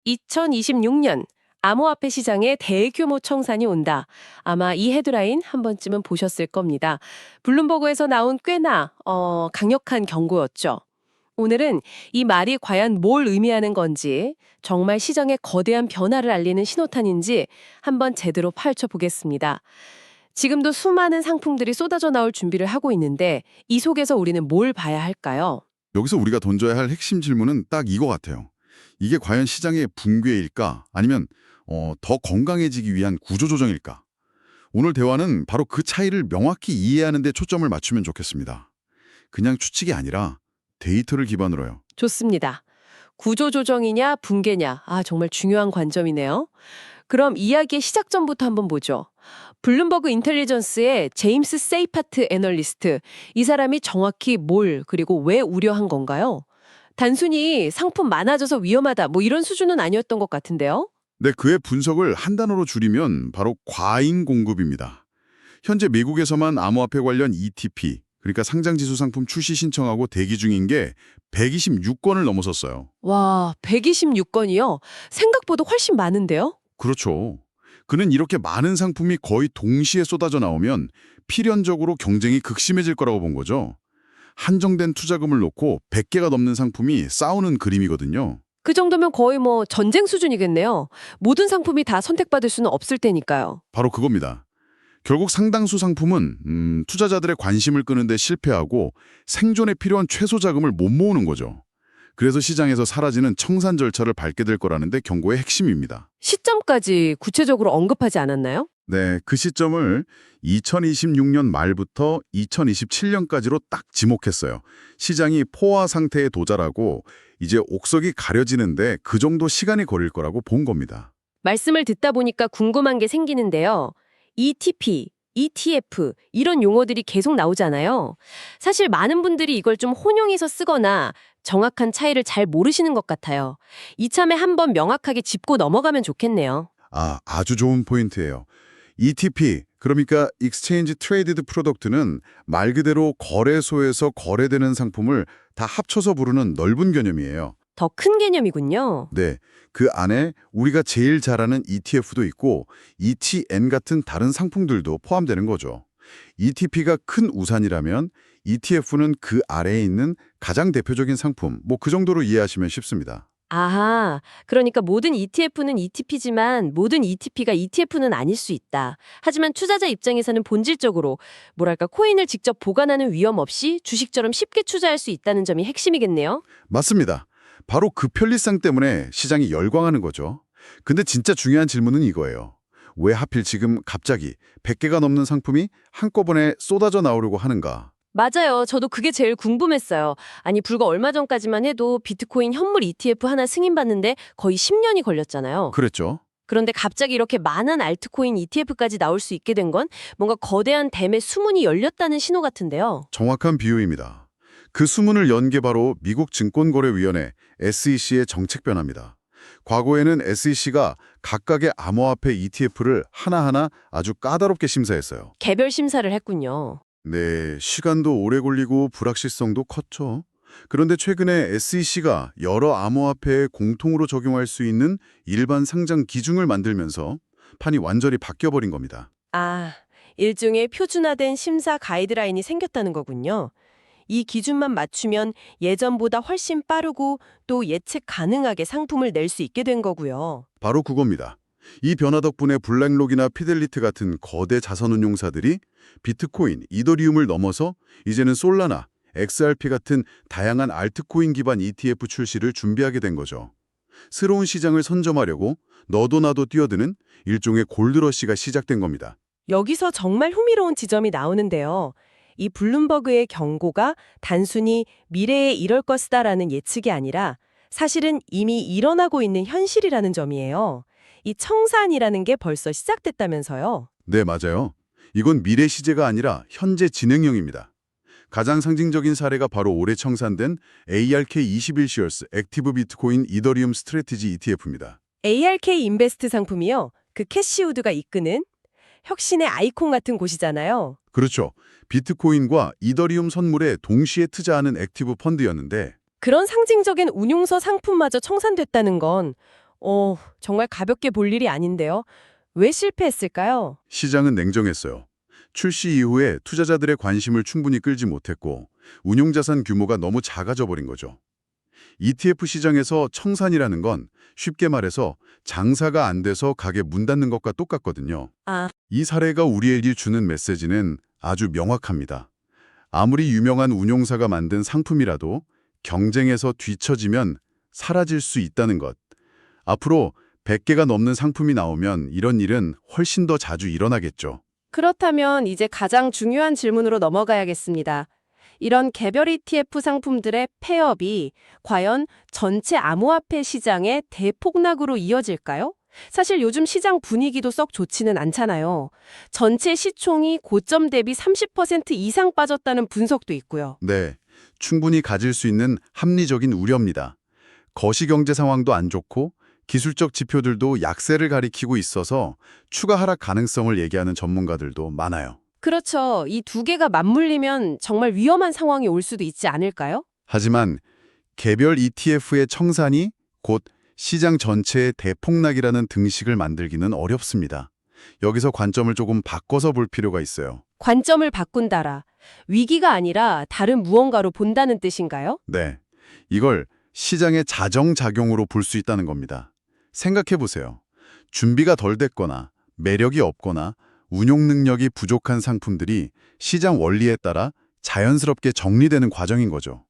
2026년 암호화폐 시장에 대규모 청산이 온다. 아마 이 헤드라인 한 번쯤은 보셨을 겁니다. 블룸버그에서 나온 꽤나 강력한 경고였죠. 오늘은 이 말이 과연 뭘 의미하는 건지, 정말 시장의 거대한 변화를 알리는 신호탄인지 한번 제대로 파헤쳐보겠습니다. 지금도 수많은 상품들이 쏟아져 나올 준비를 하고 있는데 이 속에서 우리는 뭘 봐야 할까요? 여기서 우리가 던져야 할 핵심 질문은 딱 이거 같아요. 이게 과연 시장의 붕괴일까? 아니면 더 건강해지기 위한 구조조정일까? 오늘 대화는 바로 그 차이를 명확히 이해하는 데 초점을 맞추면 좋겠습니다. 그냥 추측이 아니라 데이터를 기반으로요. 좋습니다. 구조조정이냐 붕괴냐, 정말 중요한 관점이네요. 그럼 이야기의 시작점부터 한번 보죠. 블룸버그 인텔리전스의 제임스 세이파트 애널리스트, 이 사람이 정확히 뭘 그리고 왜 우려한 건가요? 단순히 상품 많아져서 위험하다 뭐 이런 수준은 아니었던 것 같은데요? 네, 그의 분석을 한 단어로 줄이면 바로 과잉 공급입니다. 현재 미국에서만 암호화폐 관련 ETP, 그러니까 상장지수 상품 출시 신청하고 대기 중인 게 126건을 넘어섰어요. 와, 126건이요? 생각보다 훨씬 많은데요? 그렇죠. 그는 이렇게 많은 상품이 거의 동시에 쏟아져 나오면 필연적으로 경쟁이 극심해질 거라고 본 거죠. 한정된 투자금을 놓고 100개가 넘는 상품이 싸우는 그림이거든요. 그 정도면 거의 뭐 전쟁 수준이겠네요. 모든 상품이 다 선택받을 수는 없을 테니까요. 바로 그겁니다. 결국 상당수 상품은 투자자들의 관심을 끄는데 실패하고 생존에 필요한 최소 자금을 못 모으는 거죠. 그래서 시장에서 사라지는 청산 절차를 밟게 될 거라는 데 경고의 핵심입니다. 시점까지 구체적으로 언급하지 않았나요? 네, 그 시점을 2026년 말부터 2027년까지로 딱 지목했어요. 시장이 포화 상태에 도달하고 이제 옥석이 가려지는데 그 정도 시간이 걸릴 거라고 본 겁니다. 말씀을 듣다 보니까 궁금한 게 생기는데요. ETP, ETF 이런 용어들이 계속 나오잖아요. 사실 많은 분들이 이걸 좀 혼용해서 쓰거나 정확한 차이를 잘 모르시는 것 같아요. 이참에 한번 명확하게 짚고 넘어가면 좋겠네요. 아주 좋은 포인트예요. ETP, 그러니까 Exchange Traded Product는 말 그대로 거래소에서 거래되는 상품을 다 합쳐서 부르는 넓은 개념이에요. 더 큰 개념이군요. 네, 그 안에 우리가 제일 잘 아는 ETF도 있고 ETN 같은 다른 상품들도 포함되는 거죠. ETP가 큰 우산이라면 ETF는 그 아래에 있는 가장 대표적인 상품, 뭐 그 정도로 이해하시면 쉽습니다. 아하, 그러니까 모든 ETF는 ETP지만 모든 ETP가 ETF는 아닐 수 있다. 하지만 투자자 입장에서는 본질적으로 뭐랄까 코인을 직접 보관하는 위험 없이 주식처럼 쉽게 투자할 수 있다는 점이 핵심이겠네요. 맞습니다. 바로 그 편리성 때문에 시장이 열광하는 거죠. 근데 진짜 중요한 질문은 이거예요. 왜 하필 지금 갑자기 100개가 넘는 상품이 한꺼번에 쏟아져 나오려고 하는가? 맞아요. 저도 그게 제일 궁금했어요. 아니, 불과 얼마 전까지만 해도 비트코인 현물 ETF 하나 승인받는데 거의 10년이 걸렸잖아요. 그랬죠. 그런데 갑자기 이렇게 많은 알트코인 ETF까지 나올 수 있게 된 건 뭔가 거대한 댐의 수문이 열렸다는 신호 같은데요. 정확한 비유입니다. 그 수문을 연 게 바로 미국 증권거래위원회 SEC의 정책 변화입니다. 과거에는 SEC가 각각의 암호화폐 ETF를 하나하나 아주 까다롭게 심사했어요. 개별 심사를 했군요. 네, 시간도 오래 걸리고 불확실성도 컸죠. 그런데 최근에 SEC가 여러 암호화폐에 공통으로 적용할 수 있는 일반 상장 기준을 만들면서 판이 완전히 바뀌어버린 겁니다. 일종의 표준화된 심사 가이드라인이 생겼다는 거군요. 이 기준만 맞추면 예전보다 훨씬 빠르고 또 예측 가능하게 상품을 낼 수 있게 된 거고요. 바로 그겁니다. 이 변화 덕분에 블랙록이나 피델리티 같은 거대 자산운용사들이 비트코인, 이더리움을 넘어서 이제는 솔라나, XRP 같은 다양한 알트코인 기반 ETF 출시를 준비하게 된 거죠. 새로운 시장을 선점하려고 너도 나도 뛰어드는 일종의 골드러시가 시작된 겁니다. 여기서 정말 흥미로운 지점이 나오는데요. 이 블룸버그의 경고가 단순히 미래에 이럴 것이다라는 예측이 아니라 사실은 이미 일어나고 있는 현실이라는 점이에요. 이 청산이라는 게 벌써 시작됐다면서요. 네, 맞아요. 이건 미래 시제가 아니라 현재 진행형입니다. 가장 상징적인 사례가 바로 올해 청산된 ARK21 액티브 비트코인 이더리움 스트래티지 ETF입니다. ARK 인베스트 상품이요. 그 캐시우드가 이끄는 혁신의 아이콘 같은 곳이잖아요. 그렇죠. 비트코인과 이더리움 선물에 동시에 투자하는 액티브 펀드였는데 그런 상징적인 운용서 상품마저 청산됐다는 건 정말 가볍게 볼 일이 아닌데요. 왜 실패했을까요? 시장은 냉정했어요. 출시 이후에 투자자들의 관심을 충분히 끌지 못했고 운용자산 규모가 너무 작아져 버린 거죠. ETF 시장에서 청산이라는 건 쉽게 말해서 장사가 안 돼서 가게 문 닫는 것과 똑같거든요. 아, 이 사례가 우리에게 주는 메시지는 아주 명확합니다. 아무리 유명한 운용사가 만든 상품이라도 경쟁에서 뒤처지면 사라질 수 있다는 것. 앞으로 100개가 넘는 상품이 나오면 이런 일은 훨씬 더 자주 일어나겠죠. 그렇다면 이제 가장 중요한 질문으로 넘어가야겠습니다. 이런 개별 ETF 상품들의 폐업이 과연 전체 암호화폐 시장의 대폭락으로 이어질까요? 사실 요즘 시장 분위기도 썩 좋지는 않잖아요. 전체 시총이 고점 대비 30% 이상 빠졌다는 분석도 있고요. 네, 충분히 가질 수 있는 합리적인 우려입니다. 거시경제 상황도 안 좋고 기술적 지표들도 약세를 가리키고 있어서 추가 하락 가능성을 얘기하는 전문가들도 많아요. 그렇죠. 이 두 개가 맞물리면 정말 위험한 상황이 올 수도 있지 않을까요? 하지만 개별 ETF의 청산이 곧 시장 전체의 대폭락이라는 등식을 만들기는 어렵습니다. 여기서 관점을 조금 바꿔서 볼 필요가 있어요. 관점을 바꾼다라. 위기가 아니라 다른 무언가로 본다는 뜻인가요? 네, 이걸 시장의 자정작용으로 볼 수 있다는 겁니다. 생각해 보세요. 준비가 덜 됐거나 매력이 없거나 운용 능력이 부족한 상품들이 시장 원리에 따라 자연스럽게 정리되는 과정인 거죠.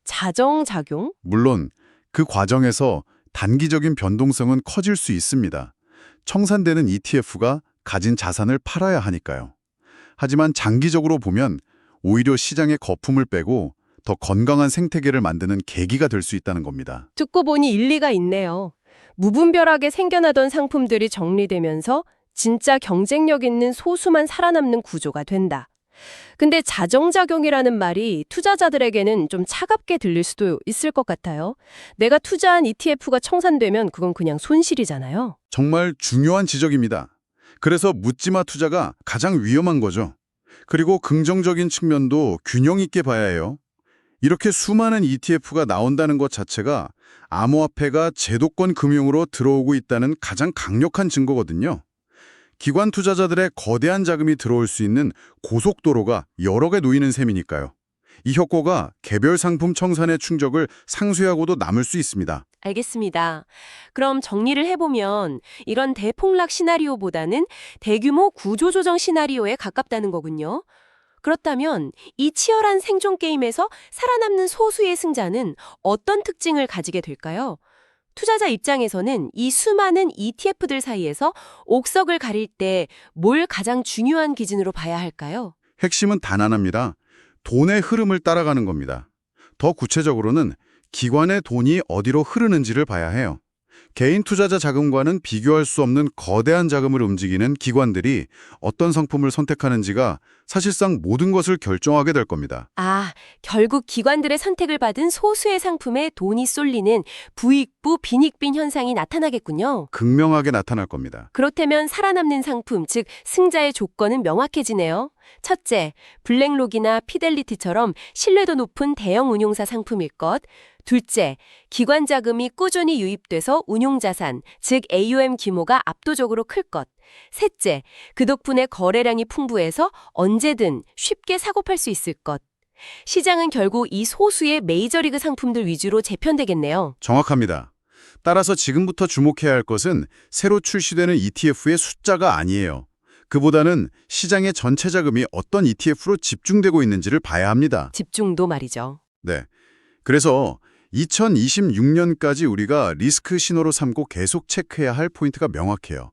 자정작용? 물론 그 과정에서 단기적인 변동성은 커질 수 있습니다. 청산되는 ETF가 가진 자산을 팔아야 하니까요. 하지만 장기적으로 보면 오히려 시장의 거품을 빼고 더 건강한 생태계를 만드는 계기가 될 수 있다는 겁니다. 듣고 보니 일리가 있네요. 무분별하게 생겨나던 상품들이 정리되면서 진짜 경쟁력 있는 소수만 살아남는 구조가 된다. 근데 자정작용이라는 말이 투자자들에게는 좀 차갑게 들릴 수도 있을 것 같아요. 내가 투자한 ETF가 청산되면 그건 그냥 손실이잖아요. 정말 중요한 지적입니다. 그래서 묻지마 투자가 가장 위험한 거죠. 그리고 긍정적인 측면도 균형 있게 봐야 해요. 이렇게 수많은 ETF가 나온다는 것 자체가 암호화폐가 제도권 금융으로 들어오고 있다는 가장 강력한 증거거든요. 기관 투자자들의 거대한 자금이 들어올 수 있는 고속도로가 여러 개 놓이는 셈이니까요. 이 효과가 개별 상품 청산의 충격을 상쇄하고도 남을 수 있습니다. 알겠습니다. 그럼 정리를 해보면 이런 대폭락 시나리오보다는 대규모 구조조정 시나리오에 가깝다는 거군요. 그렇다면 이 치열한 생존 게임에서 살아남는 소수의 승자는 어떤 특징을 가지게 될까요? 투자자 입장에서는 이 수많은 ETF들 사이에서 옥석을 가릴 때 뭘 가장 중요한 기준으로 봐야 할까요? 핵심은 단 하나입니다. 돈의 흐름을 따라가는 겁니다. 더 구체적으로는 기관의 돈이 어디로 흐르는지를 봐야 해요. 개인 투자자 자금과는 비교할 수 없는 거대한 자금을 움직이는 기관들이 어떤 상품을 선택하는지가 사실상 모든 것을 결정하게 될 겁니다. 아, 결국 기관들의 선택을 받은 소수의 상품에 돈이 쏠리는 부익부 빈익빈 현상이 나타나겠군요. 극명하게 나타날 겁니다. 그렇다면 살아남는 상품, 즉 승자의 조건은 명확해지네요. 첫째, 블랙록이나 피델리티처럼 신뢰도 높은 대형 운용사 상품일 것. 둘째, 기관 자금이 꾸준히 유입돼서 운용자산, 즉 AUM 규모가 압도적으로 클 것. 셋째, 그 덕분에 거래량이 풍부해서 언제든 쉽게 사고팔 수 있을 것. 시장은 결국 이 소수의 메이저리그 상품들 위주로 재편되겠네요. 정확합니다. 따라서 지금부터 주목해야 할 것은 새로 출시되는 ETF의 숫자가 아니에요. 그보다는 시장의 전체 자금이 어떤 ETF로 집중되고 있는지를 봐야 합니다. 집중도 말이죠. 네. 그래서 2026년까지 우리가 리스크 신호로 삼고 계속 체크해야 할 포인트가 명확해요.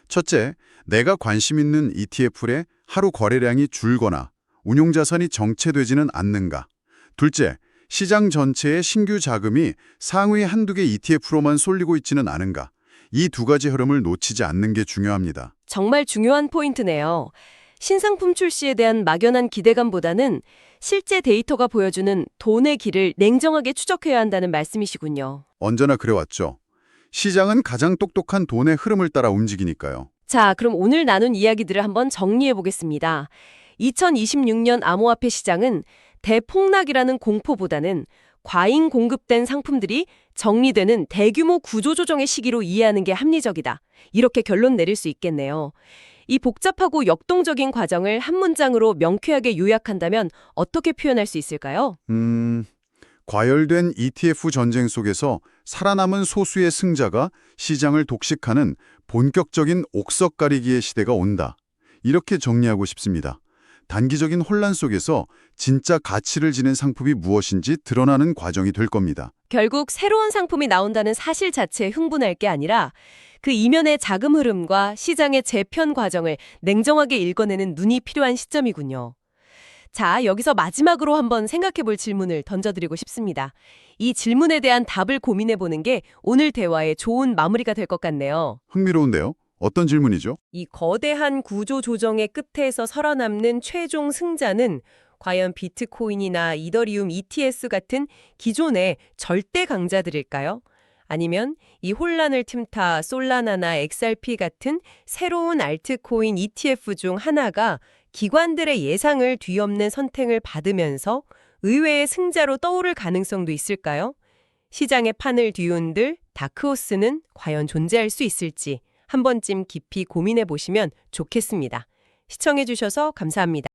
첫째, 내가 관심 있는 ETF의 하루 거래량이 줄거나 운용자산이 정체되지는 않는가. 둘째, 시장 전체의 신규 자금이 상위 한두 개 ETF로만 쏠리고 있지는 않은가. 이 두 가지 흐름을 놓치지 않는 게 중요합니다. 정말 중요한 포인트네요. 신상품 출시에 대한 막연한 기대감보다는 실제 데이터가 보여주는 돈의 길을 냉정하게 추적해야 한다는 말씀이시군요. 언제나 그래왔죠. 시장은 가장 똑똑한 돈의 흐름을 따라 움직이니까요. 자, 그럼 오늘 나눈 이야기들을 한번 정리해 보겠습니다. 2026년 암호화폐 시장은 대폭락이라는 공포보다는 과잉 공급된 상품들이 정리되는 대규모 구조조정의 시기로 이해하는 게 합리적이다. 이렇게 결론 내릴 수 있겠네요. 이 복잡하고 역동적인 과정을 한 문장으로 명쾌하게 요약한다면 어떻게 표현할 수 있을까요? 과열된 ETF 전쟁 속에서 살아남은 소수의 승자가 시장을 독식하는 본격적인 옥석 가리기의 시대가 온다. 이렇게 정리하고 싶습니다. 단기적인 혼란 속에서 진짜 가치를 지닌 상품이 무엇인지 드러나는 과정이 될 겁니다. 결국 새로운 상품이 나온다는 사실 자체에 흥분할 게 아니라 그 이면의 자금 흐름과 시장의 재편 과정을 냉정하게 읽어내는 눈이 필요한 시점이군요. 자, 여기서 마지막으로 한번 생각해 볼 질문을 던져드리고 싶습니다. 이 질문에 대한 답을 고민해 보는 게 오늘 대화의 좋은 마무리가 될 것 같네요. 흥미로운데요? 어떤 질문이죠? 이 거대한 구조 조정의 끝에서 살아남는 최종 승자는 과연 비트코인이나 이더리움 ETS 같은 기존의 절대 강자들일까요? 아니면 이 혼란을 틈타 솔라나나 XRP 같은 새로운 알트코인 ETF 중 하나가 기관들의 예상을 뒤엎는 선택을 받으면서 의외의 승자로 떠오를 가능성도 있을까요? 시장의 판을 뒤흔들 다크호스는 과연 존재할 수 있을지 한 번쯤 깊이 고민해 보시면 좋겠습니다. 시청해 주셔서 감사합니다.